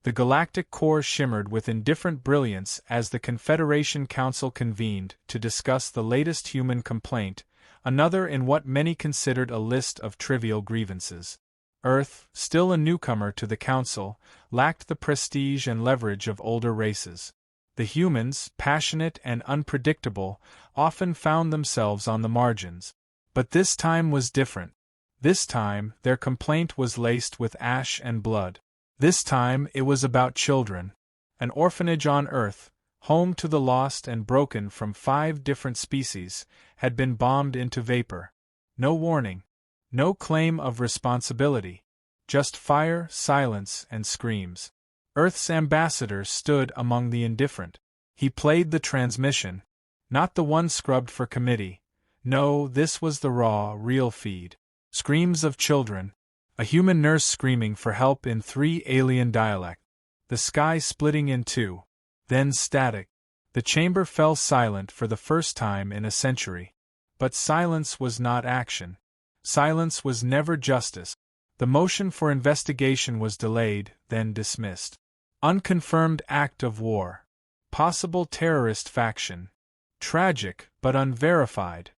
The galactic core shimmered with indifferent brilliance as the Confederation Council convened to discuss the latest human complaint, another in what many considered a list of trivial grievances. Earth, still a newcomer to the Council, lacked the prestige and leverage of older races. The humans, passionate and unpredictable, often found themselves on the margins. But this time was different. This time, their complaint was laced with ash and blood. This time, it was about children. An orphanage on Earth, home to the lost and broken from 5 different species, had been bombed into vapor. No warning. No claim of responsibility. Just fire, silence, and screams. Earth's ambassador stood among the indifferent. He played the transmission. Not the one scrubbed for committee. No, this was the raw, real feed. Screams of children. A human nurse screaming for help in 3 alien dialects. The sky splitting in 2. Then static. The chamber fell silent for the first time in a century. But silence was not action. Silence was never justice. The motion for investigation was delayed, then dismissed. Unconfirmed act of war. Possible terrorist faction. Tragic, but unverified.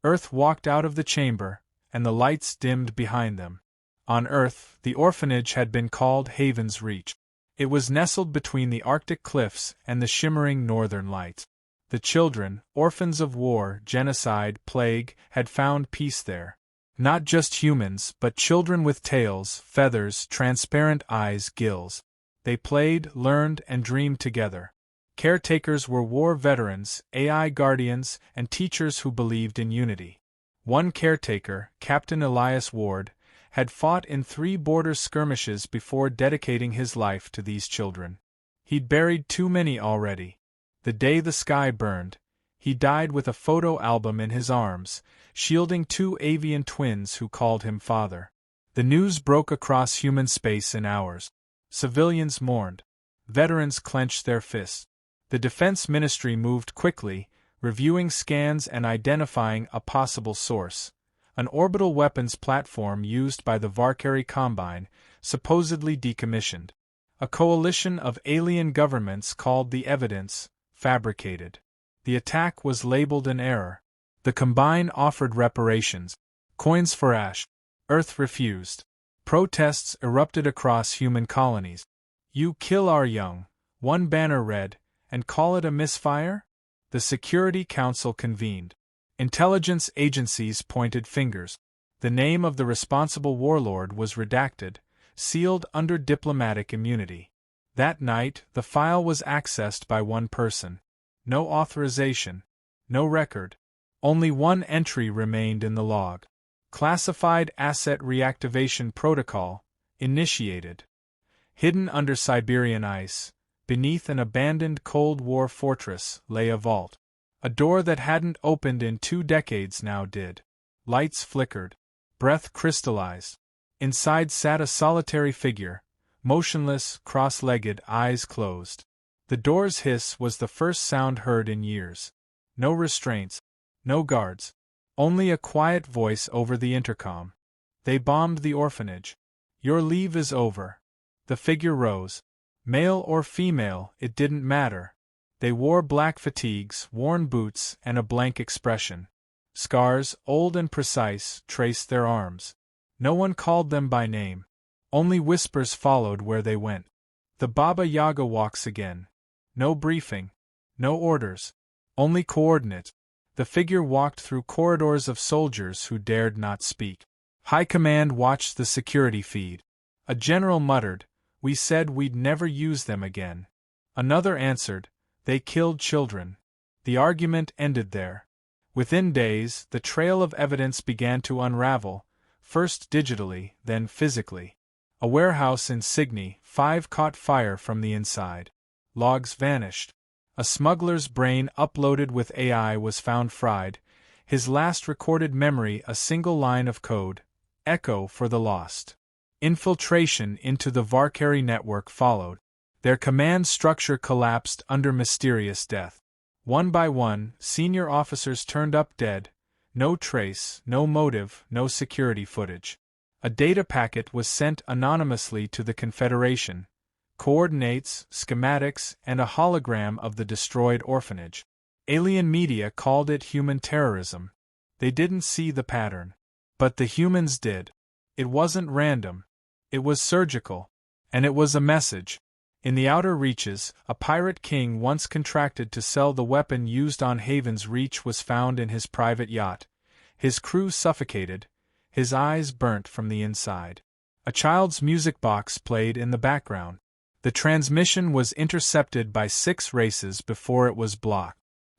Earth walked out of the chamber, and the lights dimmed behind them. On Earth, the orphanage had been called Haven's Reach. It was nestled between the Arctic cliffs and the shimmering northern lights. The children, orphans of war, genocide, plague, had found peace there. Not just humans, but children with tails, feathers, transparent eyes, gills. They played, learned, and dreamed together. Caretakers were war veterans, AI guardians, and teachers who believed in unity. One caretaker, Captain Elias Ward, had fought in 3 border skirmishes before dedicating his life to these children. He'd buried too many already. The day the sky burned, he died with a photo album in his arms, shielding 2 avian twins who called him father. The news broke across human space in hours. Civilians mourned. Veterans clenched their fists. The Defense Ministry moved quickly, reviewing scans and identifying a possible source. An orbital weapons platform used by the Valkyrie Combine, supposedly decommissioned. A coalition of alien governments called the evidence fabricated. The attack was labeled an error. The Combine offered reparations. Coins for ash. Earth refused. Protests erupted across human colonies. "You kill our young," one banner read, "and call it a misfire?" The Security Council convened. Intelligence agencies pointed fingers. The name of the responsible warlord was redacted, sealed under diplomatic immunity. That night, the file was accessed by one person. No authorization. No record. Only one entry remained in the log. Classified Asset Reactivation Protocol, initiated. Hidden under Siberian ice, beneath an abandoned Cold War fortress, lay a vault. A door that hadn't opened in 2 decades now did. Lights flickered. Breath crystallized. Inside sat a solitary figure, motionless, cross-legged, eyes closed. The door's hiss was the first sound heard in years. No restraints. No guards. Only a quiet voice over the intercom. "They bombed the orphanage. Your leave is over." The figure rose. Male or female, it didn't matter. They wore black fatigues, worn boots, and a blank expression. Scars, old and precise, traced their arms. No one called them by name. Only whispers followed where they went. The Baba Yaga walks again. No briefing. No orders. Only coordinates. The figure walked through corridors of soldiers who dared not speak. High Command watched the security feed. A general muttered, "We said we'd never use them again." Another answered, "They killed children." The argument ended there. Within days, the trail of evidence began to unravel, first digitally, then physically. A warehouse in Signy, 5 caught fire from the inside. Logs vanished. A smuggler's brain uploaded with AI was found fried, his last recorded memory a single line of code, echo for the lost. Infiltration into the Valkyrie network followed. Their command structure collapsed under mysterious death. One by one, senior officers turned up dead. No trace, no motive, no security footage. A data packet was sent anonymously to the Confederation. coordinates, schematics, and a hologram of the destroyed orphanage. Alien media called it human terrorism. They didn't see the pattern. But the humans did. It wasn't random. It was surgical. And it was a message. In the outer reaches, a pirate king once contracted to sell the weapon used on Haven's Reach was found in his private yacht. His crew suffocated, his eyes burnt from the inside. A child's music box played in the background. The transmission was intercepted by 6 races before it was blocked.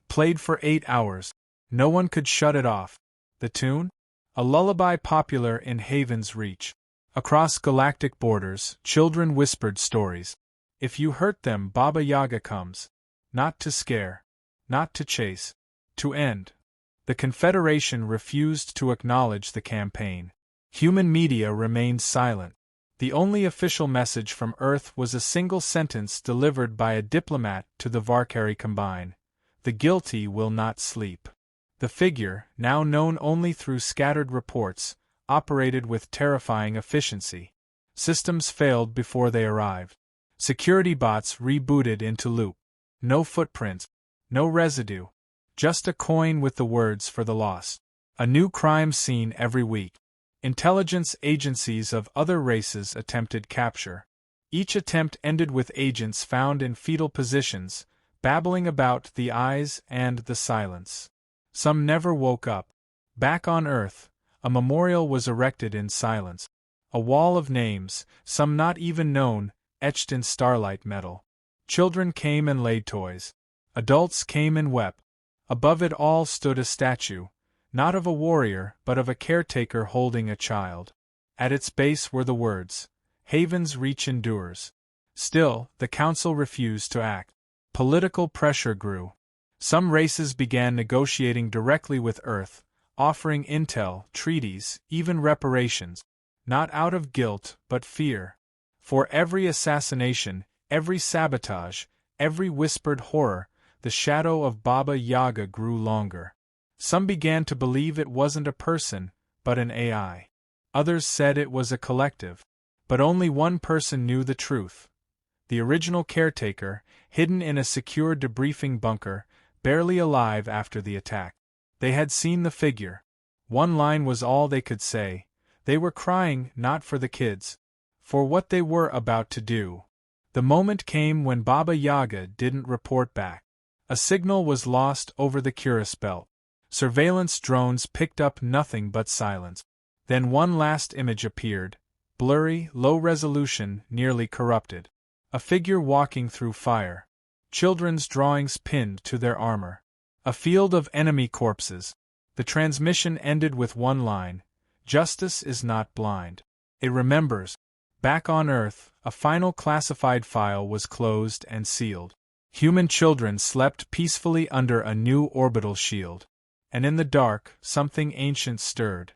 Played for 8 hours. No one could shut it off. The tune? A lullaby popular in Haven's Reach. Across galactic borders, children whispered stories. If you hurt them, Baba Yaga comes. Not to scare. Not to chase. To end. The Confederation refused to acknowledge the campaign. Human media remained silent. The only official message from Earth was a single sentence delivered by a diplomat to the Varkari Combine. The guilty will not sleep. The figure, now known only through scattered reports, operated with terrifying efficiency. Systems failed before they arrived. Security bots rebooted into loop. No footprints. No residue. Just a coin with the words for the lost. A new crime scene every week. Intelligence agencies of other races attempted capture. Each attempt ended with agents found in fetal positions, babbling about the eyes and the silence. Some never woke up. Back on Earth, a memorial was erected in silence. A wall of names, some not even known, etched in starlight metal. Children came and laid toys. Adults came and wept. Above it all stood a statue, not of a warrior but of a caretaker holding a child. At its base were the words, "Haven's Reach endures." Still, the Council refused to act. Political pressure grew. Some races began negotiating directly with Earth, offering intel, treaties, even reparations. Not out of guilt, but fear. For every assassination, every sabotage, every whispered horror, the shadow of Baba Yaga grew longer. Some began to believe it wasn't a person, but an AI. Others said it was a collective. But only one person knew the truth. The original caretaker, hidden in a secure debriefing bunker, barely alive after the attack. They had seen the figure. One line was all they could say. They were crying not for the kids, for what they were about to do. The moment came when Baba Yaga didn't report back. A signal was lost over the Cuirass belt. Surveillance drones picked up nothing but silence. Then one last image appeared, blurry, low resolution, nearly corrupted. A figure walking through fire. Children's drawings pinned to their armor. A field of enemy corpses. The transmission ended with one line, "Justice is not blind. It remembers." Back on Earth, a final classified file was closed and sealed. Human children slept peacefully under a new orbital shield. And in the dark, something ancient stirred.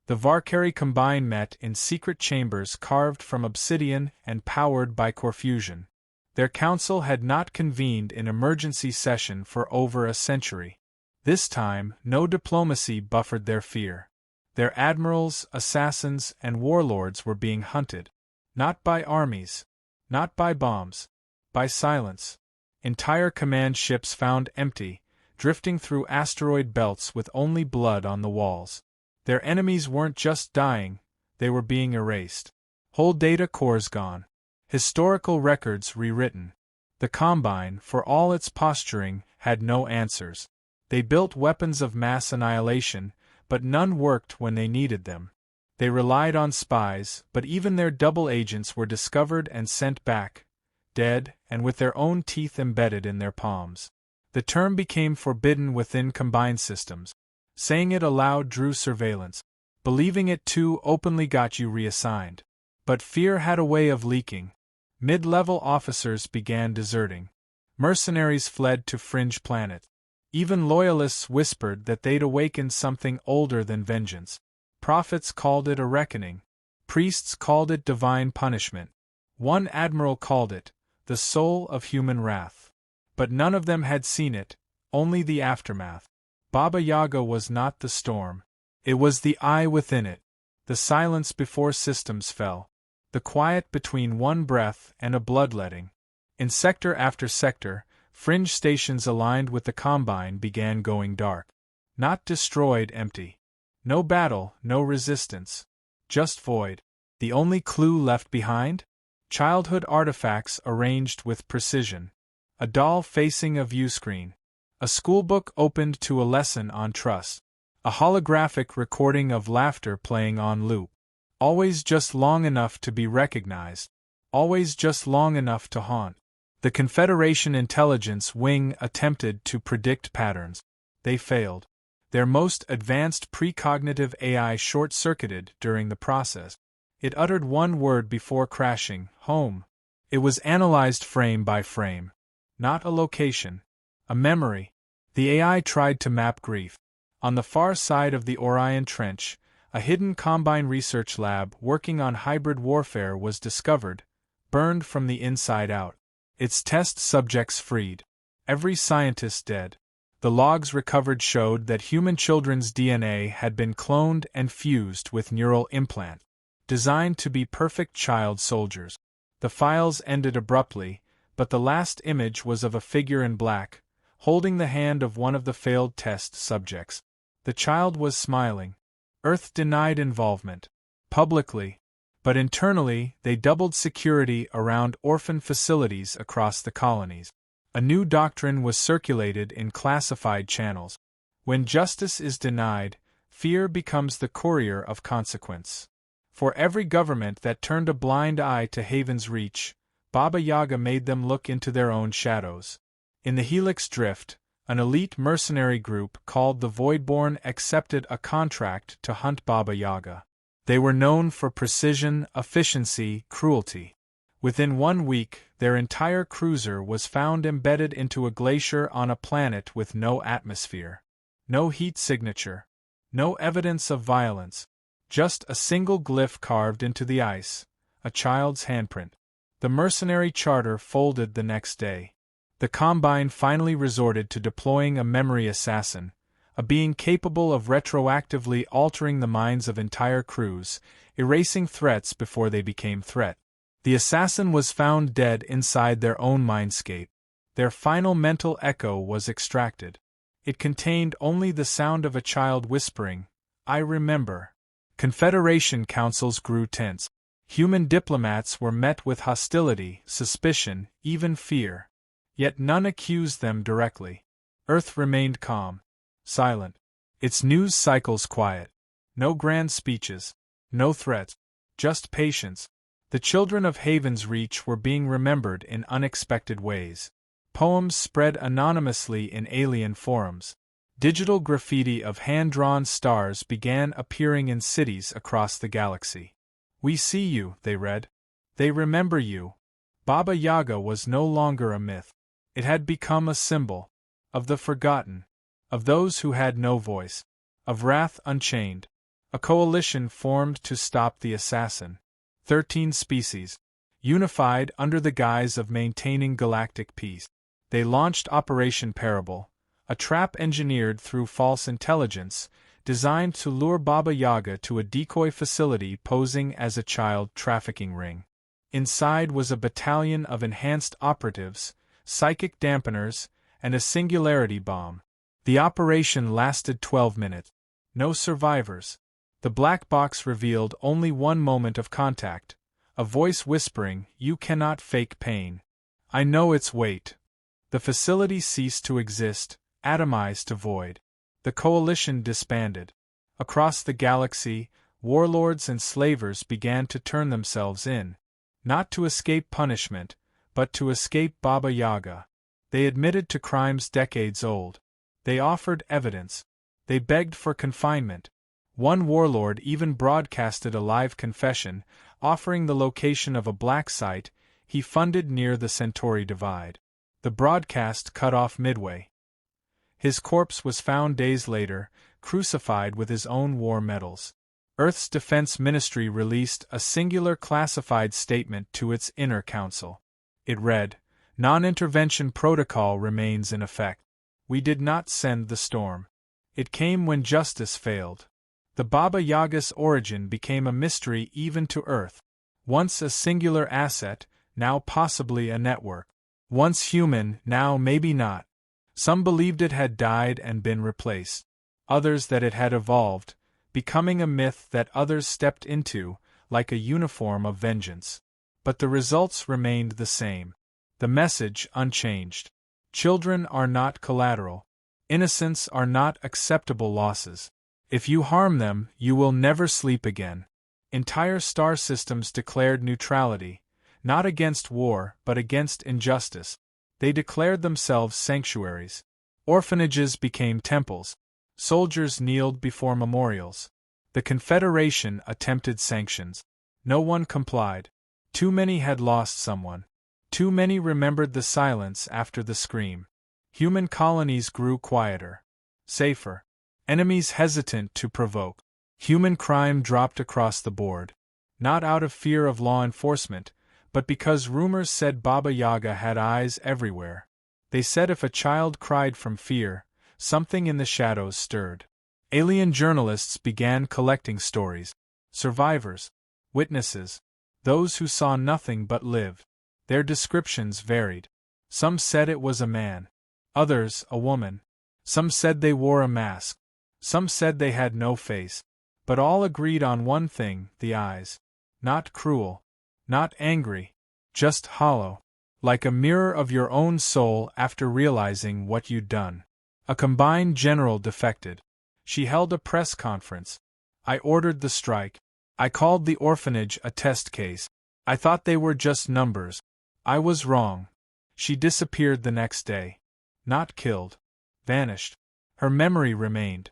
The Varkari Combine met in secret chambers carved from obsidian and powered by core fusion. Their council had not convened in emergency session for over a century. This time, no diplomacy buffered their fear. Their admirals, assassins, and warlords were being hunted. Not by armies. Not by bombs. By silence. Entire command ships found empty, drifting through asteroid belts with only blood on the walls. Their enemies weren't just dying, they were being erased. Whole data cores gone. Historical records rewritten. The Combine, for all its posturing, had no answers. They built weapons of mass annihilation, but none worked when they needed them. They relied on spies, but even their double agents were discovered and sent back, dead, and with their own teeth embedded in their palms. The term became forbidden within combined systems. Saying it aloud drew surveillance. Believing it too openly got you reassigned. But fear had a way of leaking. Mid-level officers began deserting. Mercenaries fled to fringe planets. Even loyalists whispered that they'd awakened something older than vengeance. Prophets called it a reckoning. Priests called it divine punishment. One admiral called it the soul of human wrath. But none of them had seen it, only the aftermath. Baba Yaga was not the storm. It was the eye within it. The silence before systems fell. the quiet between one breath and a bloodletting. In sector after sector, fringe stations aligned with the Combine began going dark. Not destroyed, empty. No battle, no resistance. Just void. The only clue left behind? Childhood artifacts arranged with precision. A doll facing a viewscreen. A schoolbook opened to a lesson on trust. A holographic recording of laughter playing on loop. Always just long enough to be recognized. Always just long enough to haunt. The Confederation intelligence wing attempted to predict patterns. They failed. Their most advanced precognitive AI short-circuited during the process. It uttered one word before crashing, home. It was analyzed frame by frame. Not a location. A memory. The AI tried to map grief. On the far side of the Orion Trench, a hidden Combine research lab working on hybrid warfare was discovered, burned from the inside out. Its test subjects freed. Every scientist dead. The logs recovered showed that human children's DNA had been cloned and fused with neural implants, designed to be perfect child soldiers. The files ended abruptly, but the last image was of a figure in black, holding the hand of one of the failed test subjects. The child was smiling. Earth denied involvement. Publicly. But internally, they doubled security around orphan facilities across the colonies. A new doctrine was circulated in classified channels. When justice is denied, fear becomes the courier of consequence. For every government that turned a blind eye to Haven's reach, Baba Yaga made them look into their own shadows. In the Helix Drift, an elite mercenary group called the Voidborn accepted a contract to hunt Baba Yaga. They were known for precision, efficiency, cruelty. Within 1 week, their entire cruiser was found embedded into a glacier on a planet with no atmosphere. No heat signature. No evidence of violence. Just a single glyph carved into the ice, a child's handprint. The mercenary charter folded the next day. The Combine finally resorted to deploying a memory assassin, a being capable of retroactively altering the minds of entire crews, erasing threats before they became threat. The assassin was found dead inside their own mindscape. Their final mental echo was extracted. It contained only the sound of a child whispering, "I remember." Confederation councils grew tense. Human diplomats were met with hostility, suspicion, even fear. Yet none accused them directly. Earth remained calm. Silent. Its news cycles quiet. No grand speeches. No threats. Just patience. The children of Haven's Reach were being remembered in unexpected ways. Poems spread anonymously in alien forums. Digital graffiti of hand-drawn stars began appearing in cities across the galaxy. "We see you," they read. "They remember you." Baba Yaga was no longer a myth. It had become a symbol. Of the forgotten. Of those who had no voice. Of Wrath Unchained. A coalition formed to stop the assassin. 13 species. Unified under the guise of maintaining galactic peace. They launched Operation Parable, a trap engineered through false intelligence, designed to lure Baba Yaga to a decoy facility posing as a child trafficking ring. Inside was a battalion of enhanced operatives, psychic dampeners, and a singularity bomb. The operation lasted 12 minutes. No survivors. The black box revealed only one moment of contact, a voice whispering, "You cannot fake pain. I know its weight." The facility ceased to exist, atomized to void. The coalition disbanded. Across the galaxy, warlords and slavers began to turn themselves in, not to escape punishment, but to escape Baba Yaga. They admitted to crimes decades old. They offered evidence. They begged for confinement. One warlord even broadcasted a live confession, offering the location of a black site he funded near the Centauri Divide. The broadcast cut off midway. His corpse was found days later, crucified with his own war medals. Earth's Defense Ministry released a singular classified statement to its inner council. It read, "Non-intervention protocol remains in effect. We did not send the storm. It came when justice failed." The Baba Yaga's origin became a mystery even to Earth. Once a singular asset, now possibly a network. Once human, now maybe not. Some believed it had died and been replaced. Others that it had evolved, becoming a myth that others stepped into, like a uniform of vengeance. But the results remained the same. The message unchanged. Children are not collateral. Innocents are not acceptable losses. If you harm them, you will never sleep again. Entire star systems declared neutrality, not against war but against injustice. They declared themselves sanctuaries. Orphanages became temples. Soldiers kneeled before memorials. The Confederation attempted sanctions. No one complied. Too many had lost someone. Too many remembered the silence after the scream. Human colonies grew quieter. Safer. Enemies hesitant to provoke. Human crime dropped across the board. Not out of fear of law enforcement, but because rumors said Baba Yaga had eyes everywhere. They said if a child cried from fear, something in the shadows stirred. Alien journalists began collecting stories. Survivors. Witnesses. Those who saw nothing but lived. Their descriptions varied. Some said it was a man. Others, a woman. Some said they wore a mask. Some said they had no face. But all agreed on one thing, the eyes. Not cruel. Not angry. Just hollow. Like a mirror of your own soul after realizing what you'd done. A combined general defected. She held a press conference. I ordered the strike. I called the orphanage a test case. I thought they were just numbers. I was wrong. She disappeared the next day. Not killed. Vanished. Her memory remained.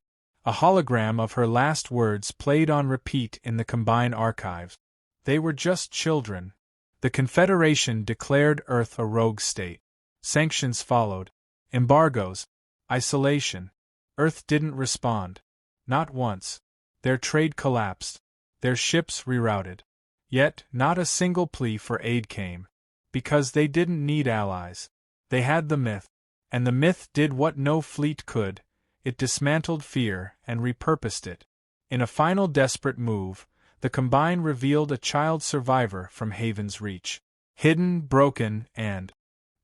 A hologram of her last words played on repeat in the combined archives. They were just children. The Confederation declared Earth a rogue state. Sanctions followed. Embargoes. Isolation. Earth didn't respond. Not once. Their trade collapsed. Their ships rerouted. Yet, not a single plea for aid came. Because they didn't need allies. They had the myth. And the myth did what no fleet could. It dismantled fear and repurposed it. In a final desperate move, the Combine revealed a child survivor from Haven's reach. Hidden, broken, and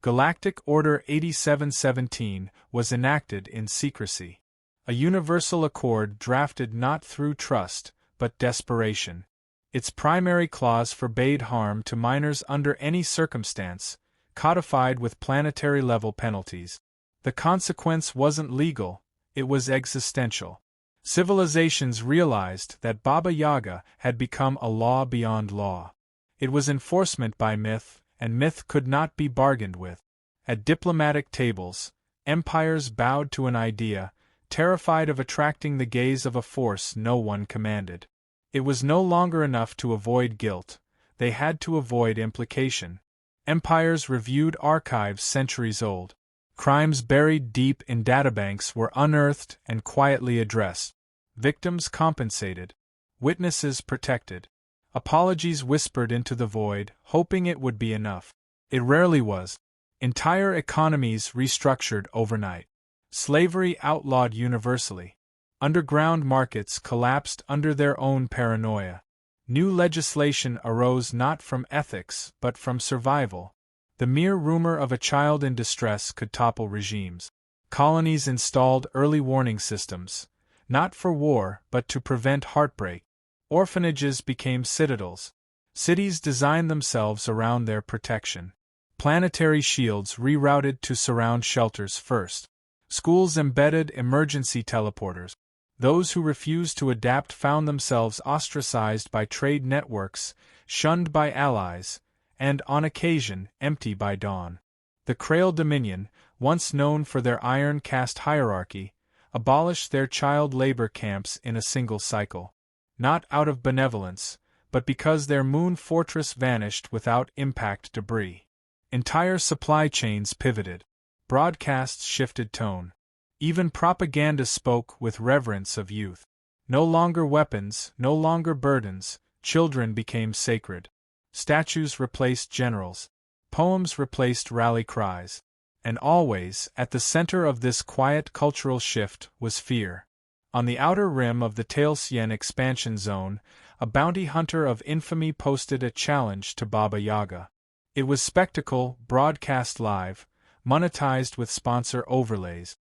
Galactic Order 8717 was enacted in secrecy. A universal accord drafted not through trust, but desperation. Its primary clause forbade harm to minors under any circumstance, codified with planetary-level penalties. The consequence wasn't legal, it was existential. Civilizations realized that Baba Yaga had become a law beyond law. It was enforcement by myth, and myth could not be bargained with. At diplomatic tables, empires bowed to an idea, terrified of attracting the gaze of a force no one commanded. It was no longer enough to avoid guilt, they had to avoid implication. Empires reviewed archives centuries old. Crimes buried deep in databanks were unearthed and quietly addressed. Victims compensated. Witnesses protected. Apologies whispered into the void, hoping it would be enough. It rarely was. Entire economies restructured overnight. Slavery outlawed universally. Underground markets collapsed under their own paranoia. New legislation arose not from ethics but from survival. The mere rumor of a child in distress could topple regimes. Colonies installed early warning systems, not for war but to prevent heartbreak. Orphanages became citadels. Cities designed themselves around their protection. Planetary shields rerouted to surround shelters first. Schools embedded emergency teleporters. Those who refused to adapt found themselves ostracized by trade networks, shunned by allies, and, on occasion, empty by dawn. The Krail Dominion, once known for their iron caste hierarchy, abolished their child labor camps in a single cycle. Not out of benevolence, but because their moon fortress vanished without impact debris. Entire supply chains pivoted. Broadcasts shifted tone. Even propaganda spoke with reverence of youth. No longer weapons, no longer burdens, children became sacred. Statues replaced generals. Poems replaced rally cries. And always, at the center of this quiet cultural shift, was fear. On the outer rim of the Talesian expansion zone, a bounty hunter of infamy posted a challenge to Baba Yaga. It was spectacle, broadcast live, monetized with sponsor overlays.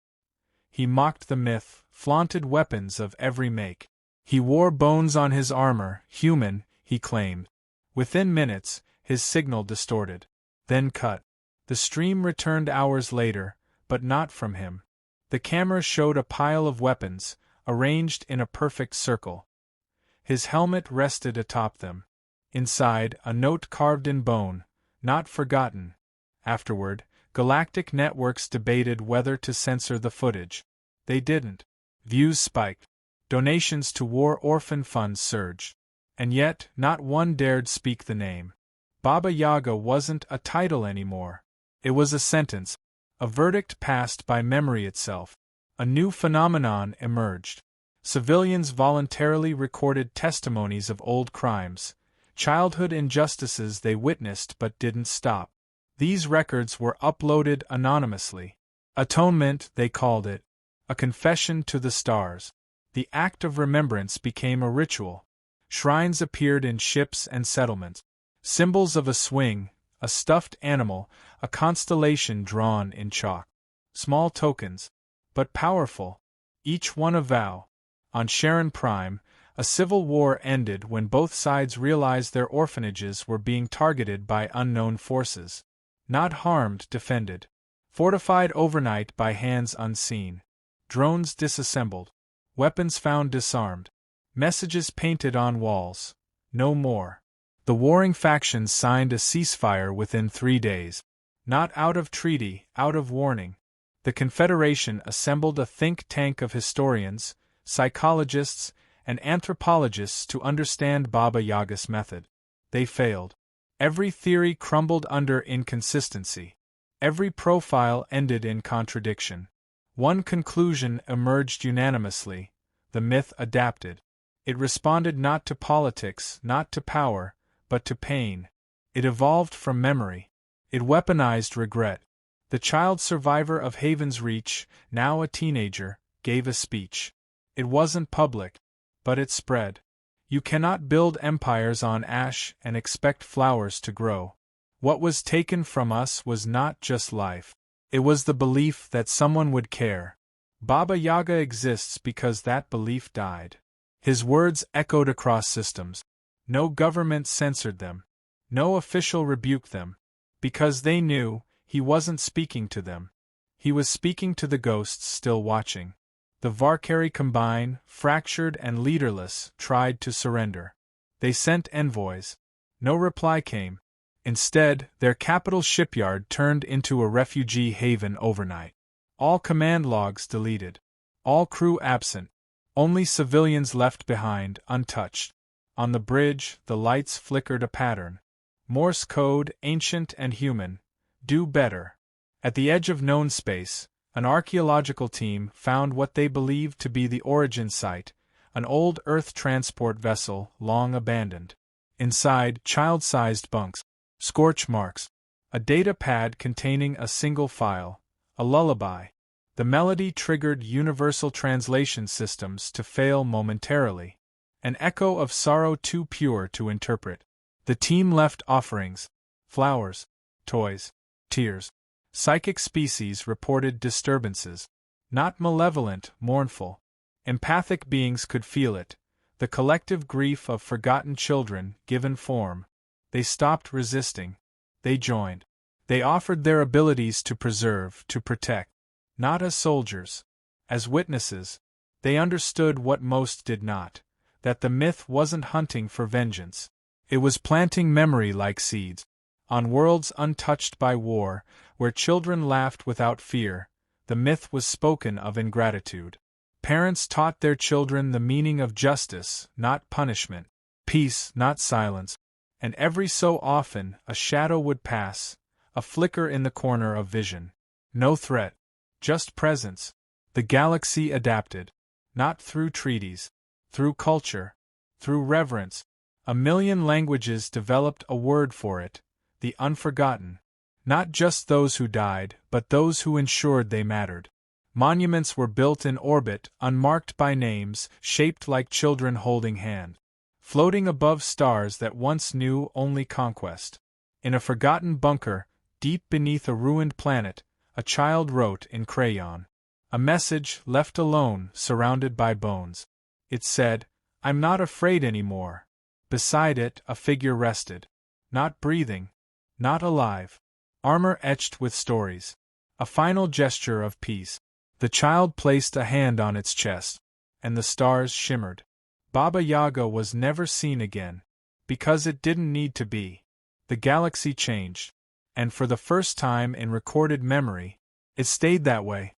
He mocked the myth, flaunted weapons of every make. He wore bones on his armor, human, he claimed. Within minutes, his signal distorted. Then cut. The stream returned hours later, but not from him. The camera showed a pile of weapons, arranged in a perfect circle. His helmet rested atop them. Inside, a note carved in bone, not forgotten. Afterward, galactic networks debated whether to censor the footage. They didn't. Views spiked. Donations to war orphan funds surged. And yet, not one dared speak the name. Baba Yaga wasn't a title anymore. It was a sentence, a verdict passed by memory itself. A new phenomenon emerged. Civilians voluntarily recorded testimonies of old crimes, childhood injustices they witnessed but didn't stop. These records were uploaded anonymously. Atonement, they called it. A confession to the stars. The act of remembrance became a ritual. Shrines appeared in ships and settlements. Symbols of a swing, a stuffed animal, a constellation drawn in chalk. Small tokens, but powerful. Each one a vow. On Sharon Prime, a civil war ended when both sides realized their orphanages were being targeted by unknown forces. Not harmed, defended. Fortified overnight by hands unseen. Drones disassembled. Weapons found disarmed. Messages painted on walls. No more. The warring factions signed a ceasefire within 3 days. Not out of treaty, out of warning. The Confederation assembled a think tank of historians, psychologists, and anthropologists to understand Baba Yaga's method. They failed. Every theory crumbled under inconsistency. Every profile ended in contradiction. One conclusion emerged unanimously: the myth adapted. It responded not to politics, not to power, but to pain. It evolved from memory. It weaponized regret. The child survivor of Haven's Reach, now a teenager, gave a speech. It wasn't public, but it spread. You cannot build empires on ash and expect flowers to grow. What was taken from us was not just life. It was the belief that someone would care. Baba Yaga exists because that belief died. His words echoed across systems. No government censored them. No official rebuked them. Because they knew, he wasn't speaking to them. He was speaking to the ghosts still watching. The Varkari Combine, fractured and leaderless, tried to surrender. They sent envoys. No reply came. Instead, their capital shipyard turned into a refugee haven overnight. All command logs deleted. All crew absent. Only civilians left behind, untouched. On the bridge, the lights flickered a pattern. Morse code, ancient and human. Do better. At the edge of known space, an archaeological team found what they believed to be the origin site, an old Earth transport vessel long abandoned. Inside, child-sized bunks, scorch marks, a data pad containing a single file, a lullaby. The melody triggered universal translation systems to fail momentarily. An echo of sorrow too pure to interpret. The team left offerings, flowers, toys, tears. Psychic species reported disturbances. Not malevolent, mournful. Empathic beings could feel it, the collective grief of forgotten children given form. They stopped resisting. They joined. They offered their abilities to preserve, to protect. Not as soldiers. As witnesses. They understood what most did not. That the myth wasn't hunting for vengeance. It was planting memory like seeds. On worlds untouched by war, where children laughed without fear, the myth was spoken of in gratitude. Parents taught their children the meaning of justice, not punishment. Peace, not silence. And every so often, a shadow would pass, a flicker in the corner of vision. No threat. Just presence. The galaxy adapted. Not through treaties. Through culture. Through reverence. 1,000,000 languages developed a word for it, the unforgotten. Not just those who died, but those who ensured they mattered. Monuments were built in orbit, unmarked by names, shaped like children holding hands. floating above stars that once knew only conquest. In a forgotten bunker, deep beneath a ruined planet, a child wrote in crayon. A message left alone, surrounded by bones. It said, "I'm not afraid anymore." Beside it, a figure rested. Not breathing. Not alive. Armor etched with stories. A final gesture of peace. The child placed a hand on its chest, and the stars shimmered. Baba Yaga was never seen again. Because it didn't need to be. The galaxy changed. And for the first time in recorded memory, it stayed that way.